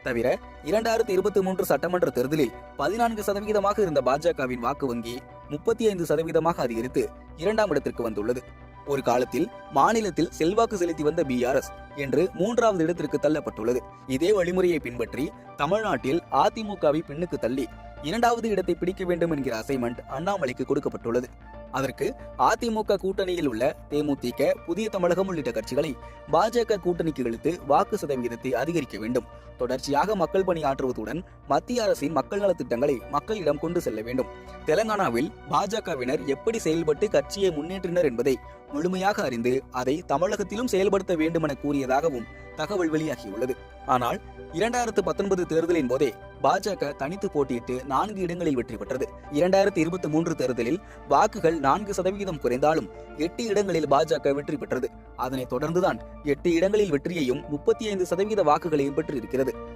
தவிர 2023 சட்டமன்ற தேர்தலில் 14% இருந்த பாஜகவின் வாக்கு வங்கி 35% அதிகரித்து 2ஆம் இடத்திற்கு வந்துள்ளது. ஒரு காலத்தில் மாநிலத்தில் செல்வாக்கு செலுத்தி வந்த BRS என்று 3வது இடத்திற்கு தள்ளப்பட்டுள்ளது. இதே வழிமுறையை பின்பற்றி தமிழ்நாட்டில் அதிமுகவை பின்னுக்கு தள்ளி 2வது இடத்தை பிடிக்க வேண்டும் என்கிற அசைன்மெண்ட் அண்ணாமலைக்கு கொடுக்கப்பட்டுள்ளது. அதற்கு அதிமுக கூட்டணியில் உள்ள தேமுதிக, புதிய தமிழகம் உள்ளிட்ட கட்சிகளை பாஜக கூட்டணிக்கு இழுத்து வாக்கு சதவீதத்தை அதிகரிக்க வேண்டும். தொடர்ச்சியாக மக்கள் பணி ஆற்றுவதுடன் மத்திய அரசின் மக்கள் நலத்திட்டங்களை மக்களிடம் கொண்டு செல்ல வேண்டும். தெலங்கானாவில் பாஜகவினர் எப்படி செயல்பட்டு கட்சியை முன்னேற்றினர் என்பதை முழுமையாக அறிந்து அதை தமிழகத்திலும் செயல்படுத்த வேண்டும் என கூறியதாகவும் தகவல் வெளியாகியுள்ளது. ஆனால் 2019 தேர்தலின் போதே பாஜக தனித்து போட்டியிட்டு 4 இடங்களில் வெற்றி பெற்றது. 2023 தேர்தலில் வாக்குகள் 4% குறைந்தாலும் 8 இடங்களில் பாஜக வெற்றி பெற்றது. அதனைத் தொடர்ந்துதான் 8 இடங்களில் வெற்றியையும் 35% வாக்குகளையும் பெற்றிருக்கிறது.